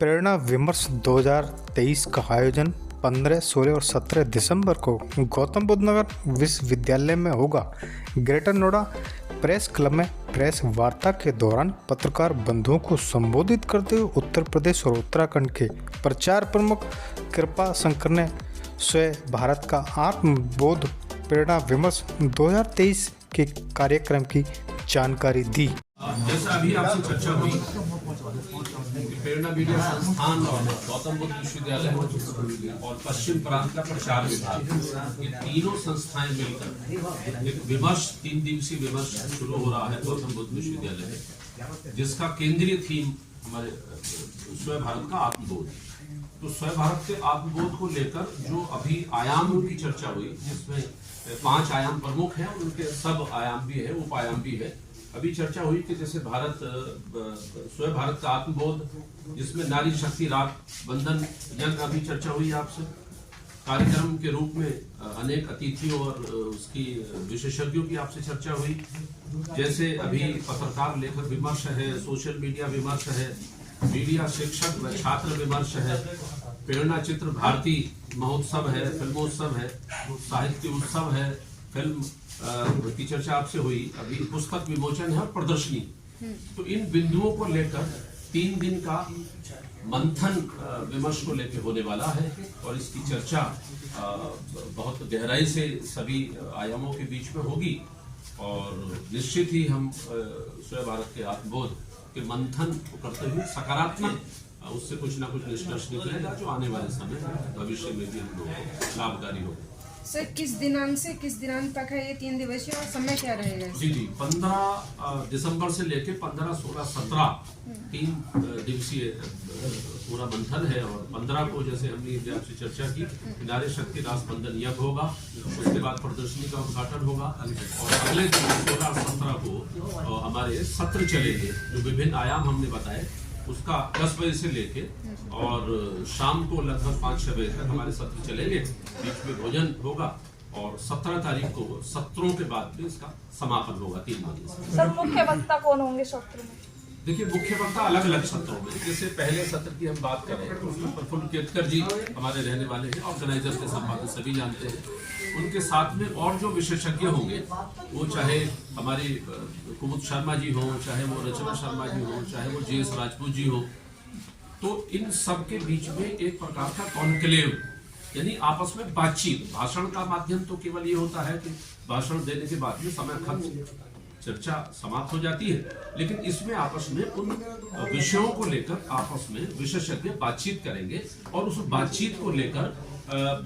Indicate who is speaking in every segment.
Speaker 1: प्रेरणा विमर्श 2023 का आयोजन 15, 16 और 17 दिसंबर को गौतम बुद्ध नगर विश्वविद्यालय में होगा। ग्रेटर नोएडा प्रेस क्लब में प्रेस वार्ता के दौरान पत्रकार बंधुओं को संबोधित करते हुए उत्तर प्रदेश और उत्तराखंड के प्रचार प्रमुख कृपा शंकर ने स्वयं भारत का आत्मबोध प्रेरणा विमर्श 2023 के कार्यक्रम की जानकारी दी।
Speaker 2: जैसा अभी आपसे चर्चा हुई कि प्रेरणा मीडिया संस्थान और गौतम बुद्ध विश्वविद्यालय और पश्चिम प्रांत का प्रचार विभाग, ये तीनों संस्थाएं मिलकर एक विमर्श 3 दिवसीय विमर्श शुरू हो रहा है गौतम बुद्ध विश्वविद्यालय में, जिसका केंद्रीय थीम हमारे स्वयं भारत का आत्मबोध। तो स्वयं भारत के आत्मबोध को लेकर जो अभी आयामों की चर्चा हुई, जिसमें 5 आयाम प्रमुख हैं, उनके सब आयाम भी है, उप आयाम भी है। अभी चर्चा हुई कि जैसे स्वयं भारत का आत्मबोध, जिसमें नारी शक्ति रात बंधन यज्ञ अभी चर्चा हुई आपसे। कार्यक्रम के रूप में अनेक अतिथियों और उसकी विशेषज्ञों की आपसे चर्चा हुई। जैसे अभी पत्रकार लेखक विमर्श है, सोशल मीडिया विमर्श है, मीडिया शिक्षक व छात्र विमर्श है, प्रेरणा चित्र भारती महोत्सव है, फिल्मोत्सव है, साहित्य उत्सव है, फिल्म की चर्चा आपसे हुई। अभी पुस्तक विमोचन है और प्रदर्शनी। तो इन बिंदुओं को लेकर 3 दिन का मंथन विमर्श को लेकर होने वाला है और इसकी चर्चा बहुत गहराई से सभी आयामों के बीच में होगी और निश्चित ही हम स्वयं भारत के आत्मबोध के मंथन करते हुए सकारात्मक उससे कुछ ना कुछ निष्कर्ष निकलेगा जो आने वाले समय भविष्य में भी हम लोगों को लाभकारी होगा।
Speaker 3: सर, किस दिनांक से किस दिनांक तक है ये 3 दिवसीय और समय क्या रहेगा?
Speaker 2: जी 15 दिसंबर से लेके 15, 16, 17 3 दिवसीय पूरा मंथन है और 15 को जैसे हमने आपसे चर्चा की नारी शक्ति रास बंधन यज्ञ होगा, उसके बाद प्रदर्शनी का उद्घाटन होगा और अगले दिन 16, 17 को हमारे सत्र चलेंगे, जो विभिन्न आयाम हमने बताए उसका 10 बजे से लेके और शाम को लगभग 5-6 बजे तक हमारे सत्र चलेंगे। बीच में भोजन होगा और 17 तारीख को सत्रों के बाद में इसका समापन होगा 3 बजे से।
Speaker 4: सर, मुख्य वक्ता कौन होंगे सत्र में?
Speaker 2: देखिए, मुख्य वक्ता अलग अलग सत्रों में, जैसे पहले सत्र की हम बात करें तो उसमें प्रफुल्ल केतकर जी हमारे रहने वाले हैं, ऑर्गेनाइजर के संपादक सभी जानते हैं। उनके साथ में और जो विशेषज्ञ होंगे, वो चाहे हमारी कुमुद शर्मा जी हो, चाहे वो रचना शर्मा जी हो, चाहे वो JS राजपूत जी हो, तो इन सब के बीच में एक प्रकार का कॉन्क्लेव यानी आपस में बातचीत। भाषण का माध्यम तो केवल ये होता है कि भाषण देने के बाद में समय खत्म, चर्चा समाप्त हो जाती है, लेकिन इसमें आपस में उन विषयों को लेकर आपस में विशेषज्ञ बातचीत करेंगे और उस बातचीत को लेकर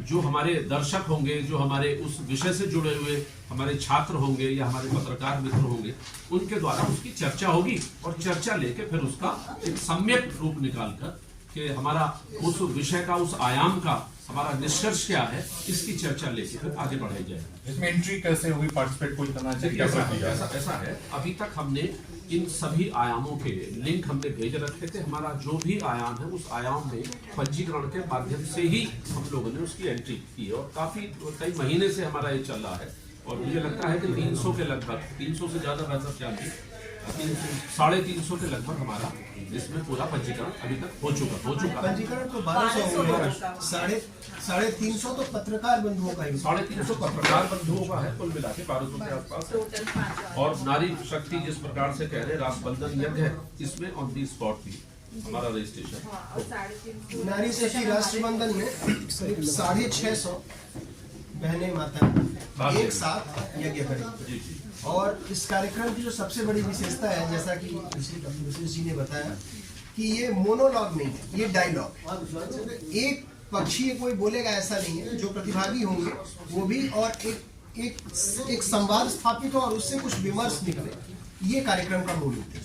Speaker 2: जो हमारे दर्शक होंगे, जो हमारे उस विषय से जुड़े हुए हमारे छात्र होंगे या हमारे पत्रकार मित्र होंगे, उनके द्वारा उसकी चर्चा होगी और चर्चा लेके फिर उसका एक सम्यक रूप निकालकर कि हमारा उस विषय का, उस आयाम का हमारा निष्कर्ष क्या है, इसकी चर्चा लेके फिर आगे बढ़ाई जाएगी।
Speaker 5: इसमें एंट्री कैसे होगी, पार्टिसिपेट कोई करना चाहिए?
Speaker 2: ऐसा है, अभी तक हमने इन सभी आयामों के लिंक हमने भेज रखे थे। हमारा जो भी आयाम है उस आयाम में पंजीकरण के माध्यम से ही हम लोगों ने उसकी एंट्री की है और कई महीने से हमारा ये चल रहा है और मुझे लगता है कि 300 के लगभग, 300 से ज्यादा बेहतर चाहिए, 350 के लगभग हमारा इसमें पूरा पंजीकरण अभी तक हो चुका।
Speaker 6: पंजीकरण तो 1200 होगा, 350 तो पत्रकार बंधुओं का ही,
Speaker 2: 350 पत्रकार बंधुओं का है, कुल मिला के 1200 के आसपास। और नारी शक्ति जिस प्रकार से कह रहे रास बंधन यज्ञ है, इसमें ऑन दी स्पॉट भी हमारा रजिस्ट्रेशन।
Speaker 6: नारी शक्ति राष्ट्रबंधन में करीब 650 बहने माता एक साथ यज्ञ करेंगी और इस कार्यक्रम की जो सबसे बड़ी विशेषता है, जैसा कि श्री जी ने बताया कि ये मोनोलॉग नहीं है, ये डायलॉग। एक पक्षी कोई बोलेगा ऐसा नहीं है, जो प्रतिभागी होंगे वो भी, और एक संवाद स्थापित हो और उससे कुछ विमर्श निकले, ये कार्यक्रम का मूल उद्देश्य।